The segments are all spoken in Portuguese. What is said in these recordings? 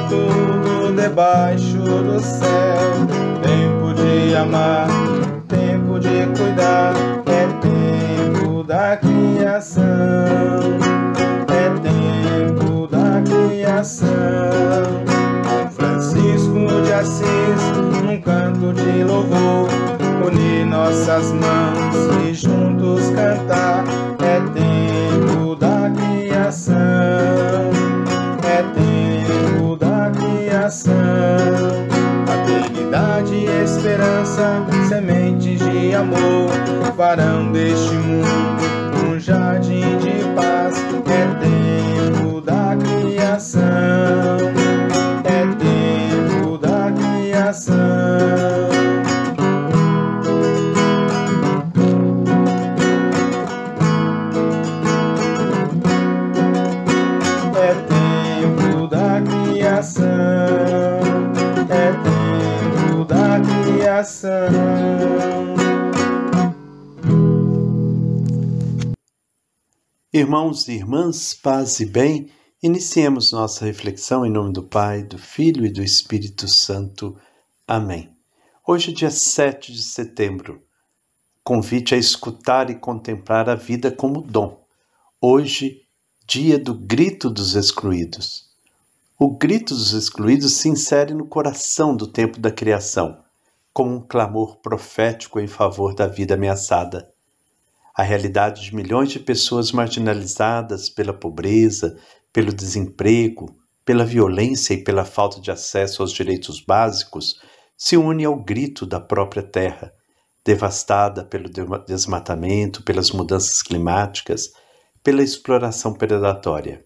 tudo debaixo do céu. Tempo de amar, tempo de cuidar, é tempo da criação. É tempo da criação. Com Francisco de Assis, num canto de louvor, unir nossas mãos e juntos cantar. É tempo da criação. É tempo da criação. Fraternidade e esperança, sementes de amor, farão deste mundo um jardim de paz. É tempo da criação. É tempo da criação. É tempo da criação. É tempo da criação. Irmãos e irmãs, paz e bem, iniciemos nossa reflexão em nome do Pai, do Filho e do Espírito Santo. Amém. Hoje, dia 7 de setembro, convite a escutar e contemplar a vida como dom. Hoje, dia do grito dos excluídos. O grito dos excluídos se insere no coração do tempo da criação, como um clamor profético em favor da vida ameaçada. A realidade de milhões de pessoas marginalizadas pela pobreza, pelo desemprego, pela violência e pela falta de acesso aos direitos básicos se une ao grito da própria terra, devastada pelo desmatamento, pelas mudanças climáticas, pela exploração predatória.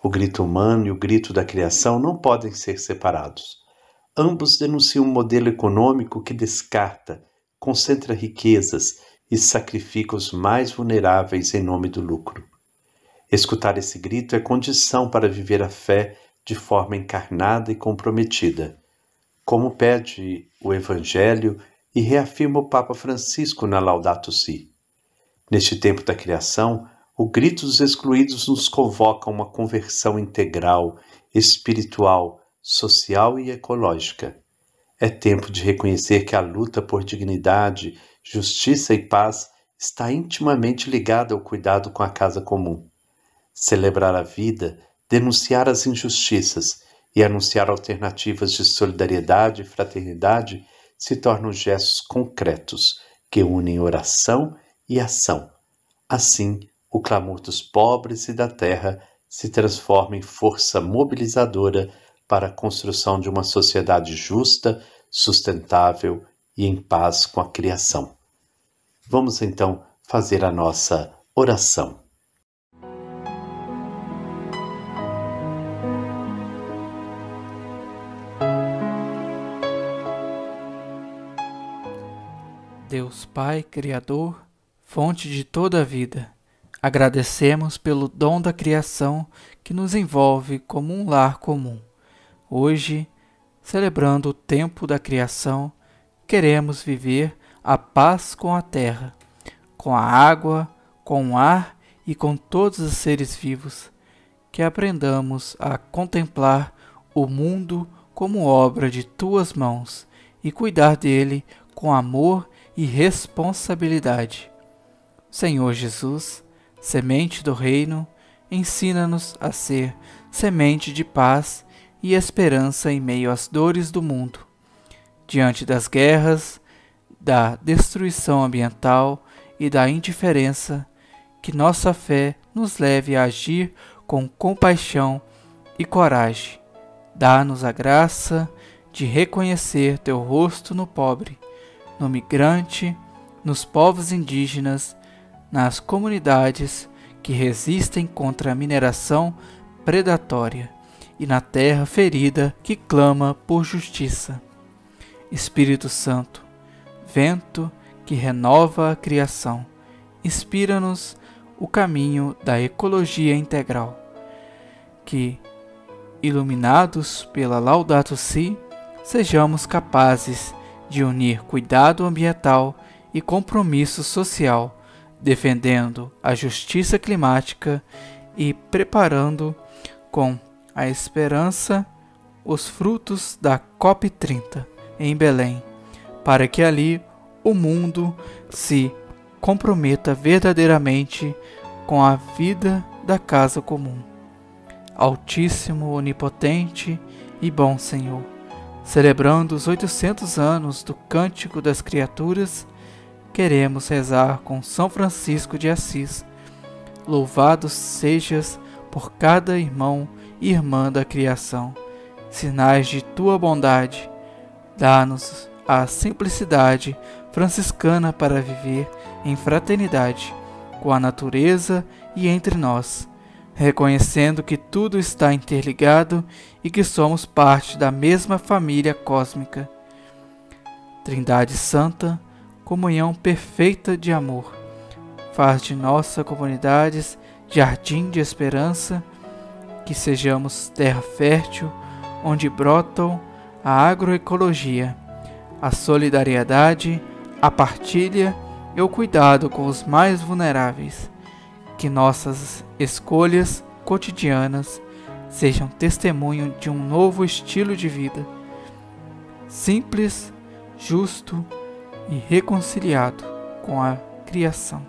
O grito humano e o grito da criação não podem ser separados. Ambos denunciam um modelo econômico que descarta, concentra riquezas e sacrifica os mais vulneráveis em nome do lucro. Escutar esse grito é condição para viver a fé de forma encarnada e comprometida, como pede o Evangelho e reafirma o Papa Francisco na Laudato Si. Neste tempo da criação, o grito dos excluídos nos convoca a uma conversão integral, espiritual, social e ecológica. É tempo de reconhecer que a luta por dignidade, justiça e paz está intimamente ligada ao cuidado com a casa comum. Celebrar a vida, denunciar as injustiças e anunciar alternativas de solidariedade e fraternidade se tornam gestos concretos que unem oração e ação. Assim, o clamor dos pobres e da terra se transforma em força mobilizadora para a construção de uma sociedade justa, sustentável e em paz com a criação. Vamos então fazer a nossa oração. Deus Pai, Criador, fonte de toda a vida, agradecemos pelo dom da criação que nos envolve como um lar comum. Hoje, celebrando o tempo da criação, queremos viver a paz com a terra, com a água, com o ar e com todos os seres vivos, que aprendamos a contemplar o mundo como obra de tuas mãos e cuidar dele com amor e responsabilidade. Senhor Jesus, semente do reino, ensina-nos a ser semente de paz e esperança em meio às dores do mundo. Diante das guerras, da destruição ambiental e da indiferença, que nossa fé nos leve a agir com compaixão e coragem. Dá-nos a graça de reconhecer teu rosto no pobre, no migrante, nos povos indígenas, nas comunidades que resistem contra a mineração predatória e na terra ferida que clama por justiça. Espírito Santo, vento que renova a criação, inspira-nos o caminho da ecologia integral, que, iluminados pela Laudato Si, sejamos capazes de unir cuidado ambiental e compromisso social, defendendo a justiça climática e preparando com a esperança os frutos da COP30 em Belém, para que ali o mundo se comprometa verdadeiramente com a vida da casa comum. Altíssimo, onipotente e bom Senhor, celebrando os 800 anos do Cântico das Criaturas, queremos rezar com São Francisco de Assis. Louvado sejas por cada irmão e irmã da criação. Sinais de tua bondade, dá-nos a simplicidade franciscana para viver em fraternidade com a natureza e entre nós, reconhecendo que tudo está interligado e que somos parte da mesma família cósmica. Trindade Santa, comunhão perfeita de amor, faz de nossa comunidades jardim de esperança, que sejamos terra fértil onde brotam a agroecologia, a solidariedade, a partilha e o cuidado com os mais vulneráveis. Que nossas escolhas cotidianas sejam testemunho de um novo estilo de vida, simples, justo e reconciliado com a criação.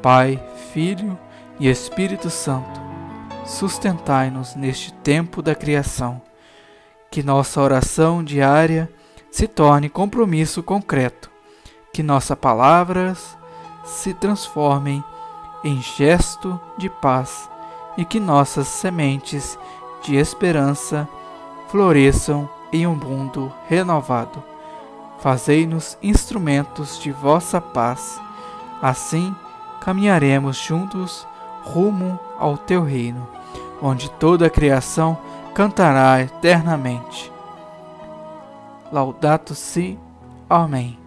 Pai, Filho e Espírito Santo, sustentai-nos neste tempo da criação. Que nossa oração diária se torne compromisso concreto. Que nossas palavras se transformem em gesto de paz e que nossas sementes de esperança floresçam em um mundo renovado. Fazei-nos instrumentos de vossa paz. Assim, caminharemos juntos rumo ao teu reino, onde toda a criação cantará eternamente. Laudato si, amém.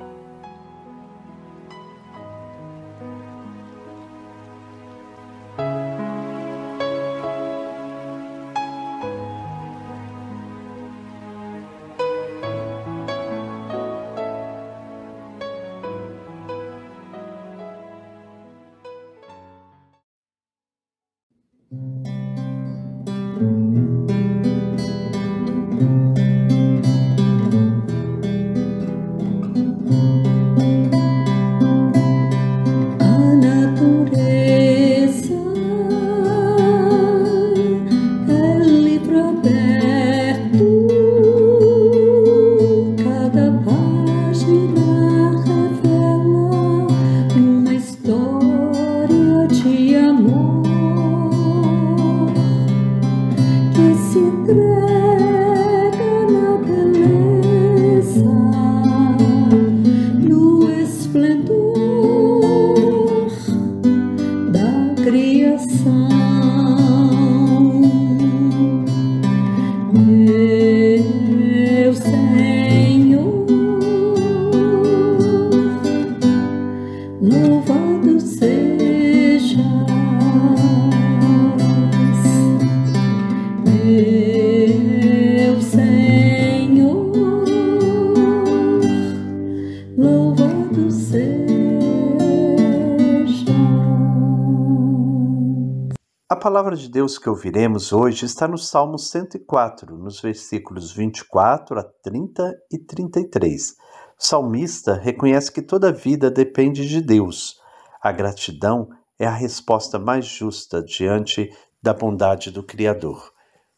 A palavra de Deus que ouviremos hoje está no Salmo 104, nos versículos 24 a 30 e 33. O salmista reconhece que toda vida depende de Deus. A gratidão é a resposta mais justa diante da bondade do Criador.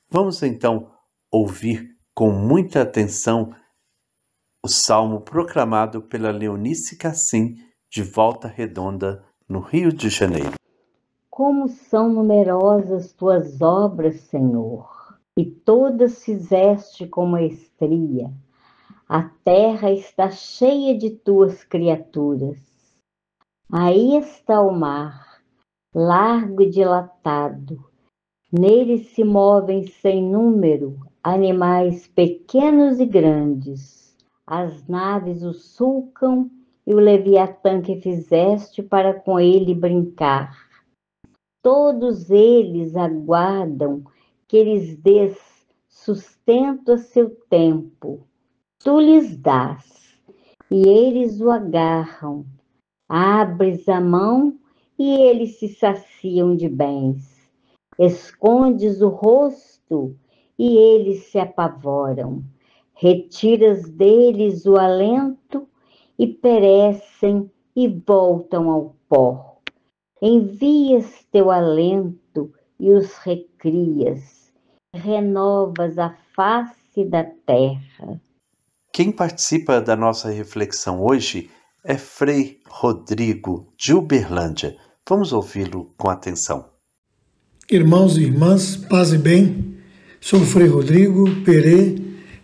Vamos então ouvir com muita atenção o salmo proclamado pela Leonice Cassim, de Volta Redonda, no Rio de Janeiro. Como são numerosas tuas obras, Senhor, e todas fizeste com maestria. A terra está cheia de tuas criaturas. Aí está o mar, largo e dilatado. Nele se movem sem número animais pequenos e grandes. As naves o sulcam e o leviatã que fizeste para com ele brincar. Todos eles aguardam que lhes dês sustento a seu tempo. Tu lhes dás, e eles o agarram. Abres a mão, e eles se saciam de bens. Escondes o rosto, e eles se apavoram. Retiras deles o alento e perecem e voltam ao pó. Envias teu alento e os recrias, renovas a face da terra. Quem participa da nossa reflexão hoje é Frei Rodrigo, de Uberlândia. Vamos ouvi-lo com atenção. Irmãos e irmãs, paz e bem. Sou o Frei Rodrigo Perê,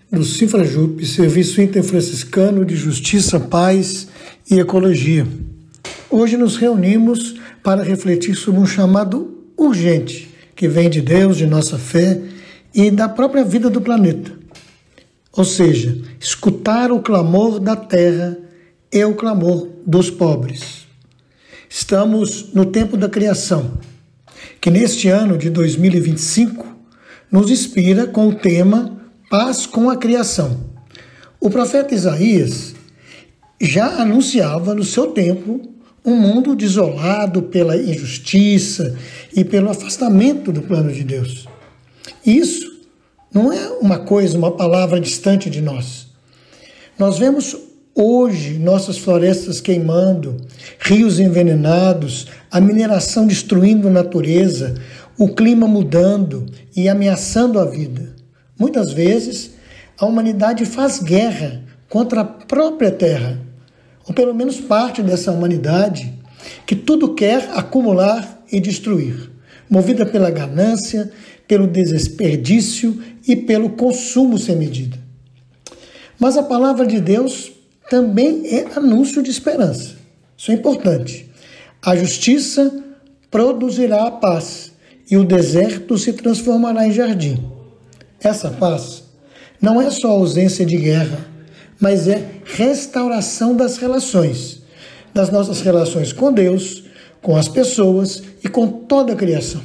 do Sinfrajup, Serviço Interfranciscano de Justiça, Paz e Ecologia. Hoje nos reunimos para refletir sobre um chamado urgente que vem de Deus, de nossa fé e da própria vida do planeta. Ou seja, escutar o clamor da terra e o clamor dos pobres. Estamos no tempo da criação, que neste ano de 2025 nos inspira com o tema Paz com a Criação. O profeta Isaías já anunciava no seu tempo um mundo desolado pela injustiça e pelo afastamento do plano de Deus. Isso não é uma palavra distante de nós. Nós vemos hoje nossas florestas queimando, rios envenenados, a mineração destruindo a natureza, o clima mudando e ameaçando a vida. Muitas vezes, a humanidade faz guerra contra a própria terra, ou pelo menos parte dessa humanidade, que tudo quer acumular e destruir, movida pela ganância, pelo desperdício e pelo consumo sem medida. Mas a palavra de Deus também é anúncio de esperança. Isso é importante. A justiça produzirá a paz e o deserto se transformará em jardim. Essa paz não é só ausência de guerra, mas é restauração das relações, das nossas relações com Deus, com as pessoas e com toda a criação.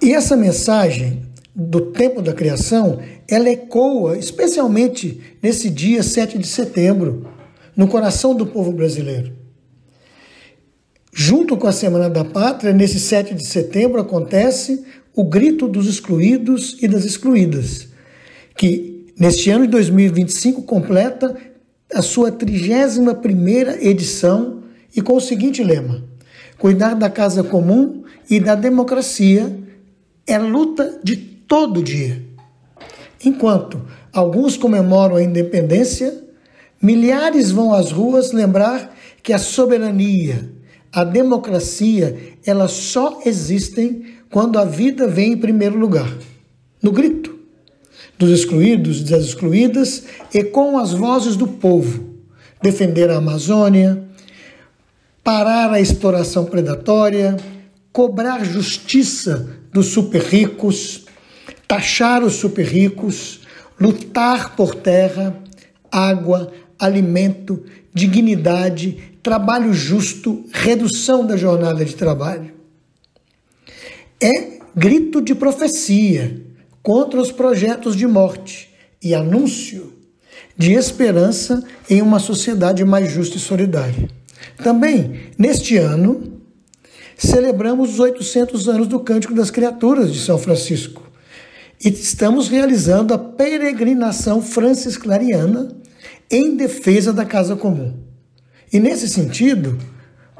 E essa mensagem do tempo da criação, ela ecoa especialmente nesse dia 7 de setembro, no coração do povo brasileiro. Junto com a Semana da Pátria, nesse 7 de setembro acontece o Grito dos Excluídos e das Excluídas, que neste ano de 2025 completa a sua 31ª edição e com o seguinte lema: cuidar da casa comum e da democracia é luta de todo dia. Enquanto alguns comemoram a independência, milhares vão às ruas lembrar que a soberania, a democracia, elas só existem quando a vida vem em primeiro lugar. No grito dos excluídos e das excluídas e com as vozes do povo, defender a Amazônia, parar a exploração predatória, cobrar justiça dos super ricos, taxar os super ricos, lutar por terra, água, alimento, dignidade, trabalho justo, redução da jornada de trabalho. É grito de profecia contra os projetos de morte e anúncio de esperança em uma sociedade mais justa e solidária. Também, neste ano, celebramos os 800 anos do Cântico das Criaturas de São Francisco e estamos realizando a peregrinação francisclariana em defesa da casa comum. E nesse sentido,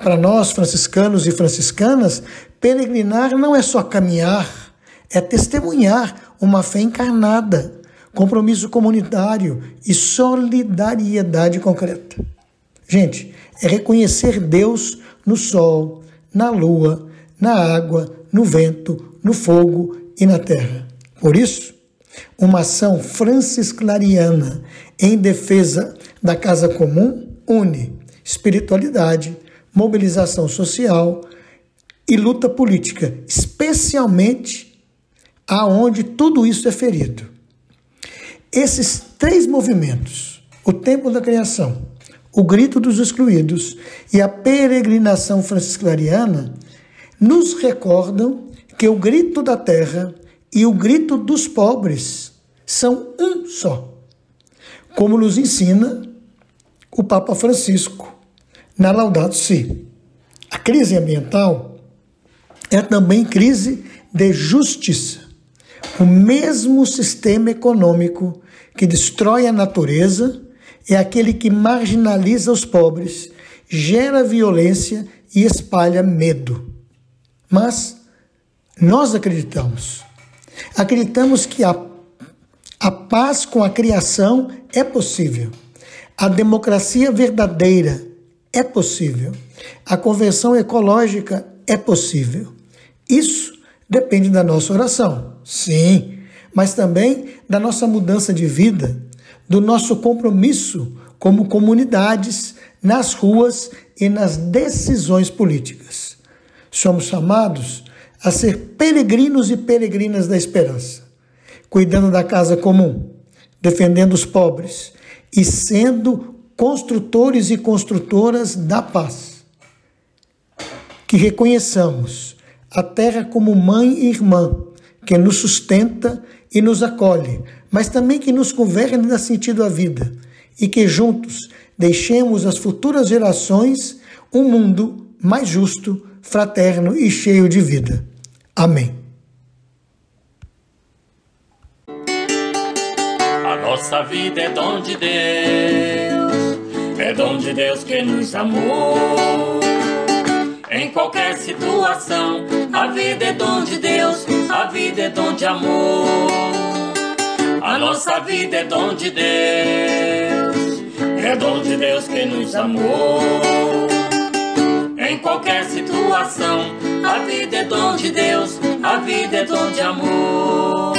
para nós franciscanos e franciscanas, peregrinar não é só caminhar, é testemunhar uma fé encarnada, compromisso comunitário e solidariedade concreta. Gente, é reconhecer Deus no sol, na lua, na água, no vento, no fogo e na terra. Por isso, uma ação francisclariana em defesa da casa comum une espiritualidade, mobilização social e luta política, especialmente aonde tudo isso é ferido. Esses três movimentos, o tempo da criação, o grito dos excluídos e a peregrinação francisclariana, nos recordam que o grito da terra e o grito dos pobres são um só, como nos ensina o Papa Francisco na Laudato Si. A crise ambiental é também crise de justiça. O mesmo sistema econômico que destrói a natureza é aquele que marginaliza os pobres, gera violência e espalha medo. Mas nós acreditamos que a paz com a criação é possível. A democracia verdadeira é possível. A conversão ecológica é possível. Isso depende da nossa oração, sim, mas também da nossa mudança de vida, do nosso compromisso como comunidades, nas ruas e nas decisões políticas. Somos chamados a ser peregrinos e peregrinas da esperança, cuidando da casa comum, defendendo os pobres e sendo construtores e construtoras da paz. Que reconheçamos a terra como mãe e irmã, que nos sustenta e nos acolhe, mas também que nos governe e dá sentido à vida, e que juntos deixemos às futuras gerações um mundo mais justo, fraterno e cheio de vida. Amém. A nossa vida é dom de Deus, é dom de Deus que nos amou. Em qualquer situação, a vida é dom de Deus, a vida é dom de amor. A nossa vida é dom de Deus, é dom de Deus que nos amou. Em qualquer situação, a vida é dom de Deus, a vida é dom de amor.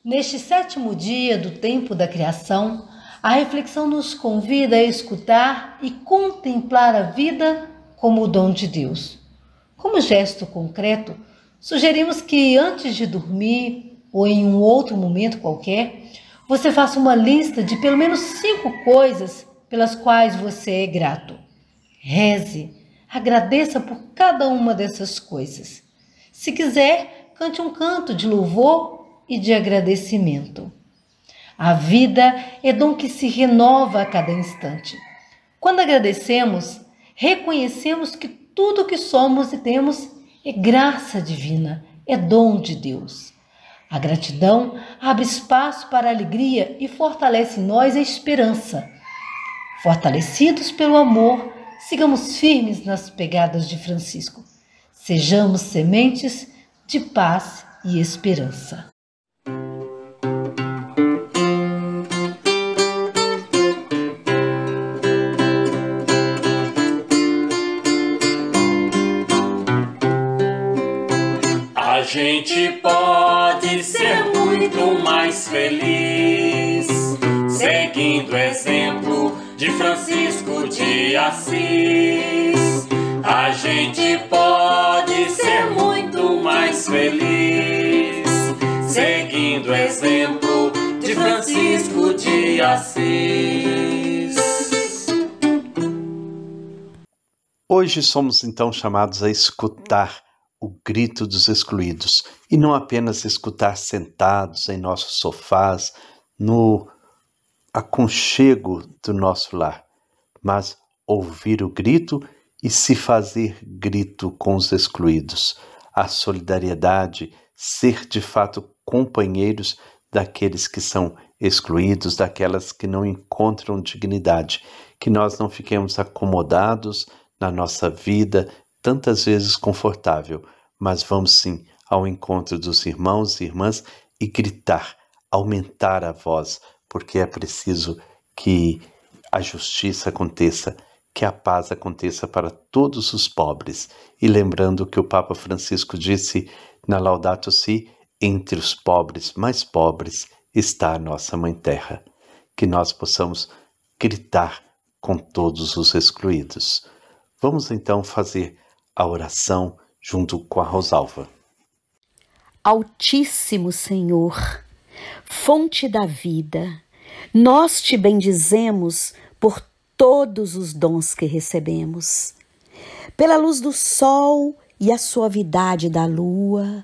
Neste 7º dia do tempo da criação, a reflexão nos convida a escutar e contemplar a vida como o dom de Deus. Como gesto concreto, sugerimos que antes de dormir ou em um outro momento qualquer, você faça uma lista de pelo menos 5 coisas pelas quais você é grato. Reze, agradeça por cada uma dessas coisas. Se quiser, cante um canto de louvor e de agradecimento. A vida é dom que se renova a cada instante. Quando agradecemos, reconhecemos que tudo que somos e temos é graça divina, é dom de Deus. A gratidão abre espaço para a alegria e fortalece em nós a esperança. Fortalecidos pelo amor, sigamos firmes nas pegadas de Francisco. Sejamos sementes de paz e esperança. A gente pode ser muito mais feliz seguindo o exemplo de Francisco de Assis. A gente pode ser muito mais feliz seguindo o exemplo de Francisco de Assis. Hoje somos então chamados a escutar o grito dos excluídos, e não apenas escutar sentados em nossos sofás, no aconchego do nosso lar, mas ouvir o grito e se fazer grito com os excluídos. A solidariedade, ser de fato companheiros daqueles que são excluídos, daquelas que não encontram dignidade, que nós não fiquemos acomodados na nossa vida, tantas vezes confortável, mas vamos sim ao encontro dos irmãos e irmãs e gritar, aumentar a voz, porque é preciso que a justiça aconteça, que a paz aconteça para todos os pobres. E lembrando que o Papa Francisco disse na Laudato Si, entre os pobres mais pobres está a nossa Mãe Terra. Que nós possamos gritar com todos os excluídos. Vamos então fazer a oração junto com a Rosalva. Altíssimo Senhor, fonte da vida, nós te bendizemos por todos os dons que recebemos, pela luz do sol e a suavidade da lua,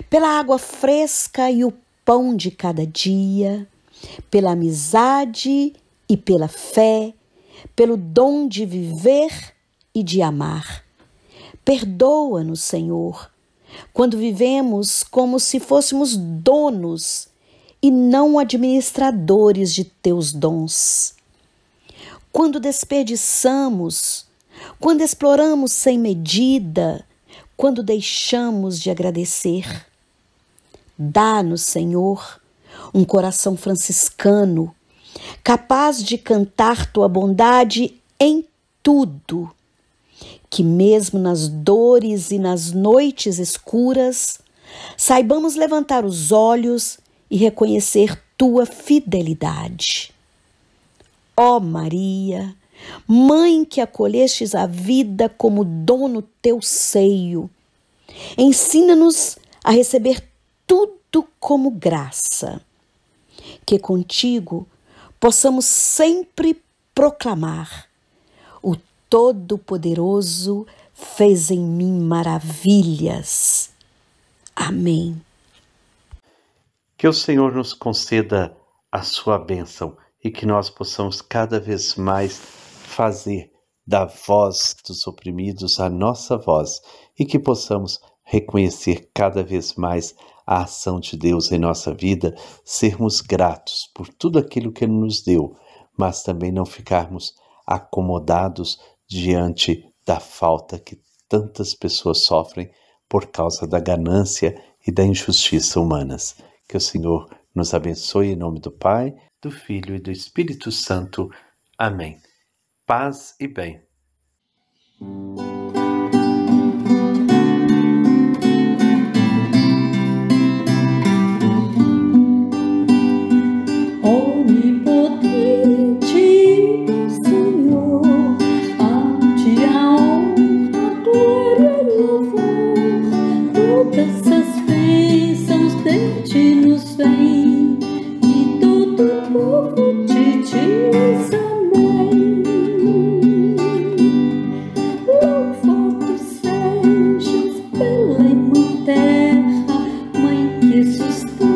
pela água fresca e o pão de cada dia, pela amizade e pela fé, pelo dom de viver e de amar. Perdoa-nos, Senhor, quando vivemos como se fôssemos donos e não administradores de teus dons. Quando desperdiçamos, quando exploramos sem medida, quando deixamos de agradecer. Dá-nos, Senhor, um coração franciscano, capaz de cantar tua bondade em tudo, que mesmo nas dores e nas noites escuras, saibamos levantar os olhos e reconhecer tua fidelidade. Ó Maria, Mãe que acolhestes a vida como dom no teu seio, ensina-nos a receber tudo como graça, que contigo possamos sempre proclamar: o Todo-Poderoso fez em mim maravilhas. Amém. Que o Senhor nos conceda a sua bênção e que nós possamos cada vez mais fazer da voz dos oprimidos a nossa voz e que possamos reconhecer cada vez mais a ação de Deus em nossa vida, sermos gratos por tudo aquilo que Ele nos deu, mas também não ficarmos acomodados diante da falta que tantas pessoas sofrem por causa da ganância e da injustiça humanas. Que o Senhor nos abençoe em nome do Pai, do Filho e do Espírito Santo. Amém. Paz e bem. Terra, Mãe que sustenta.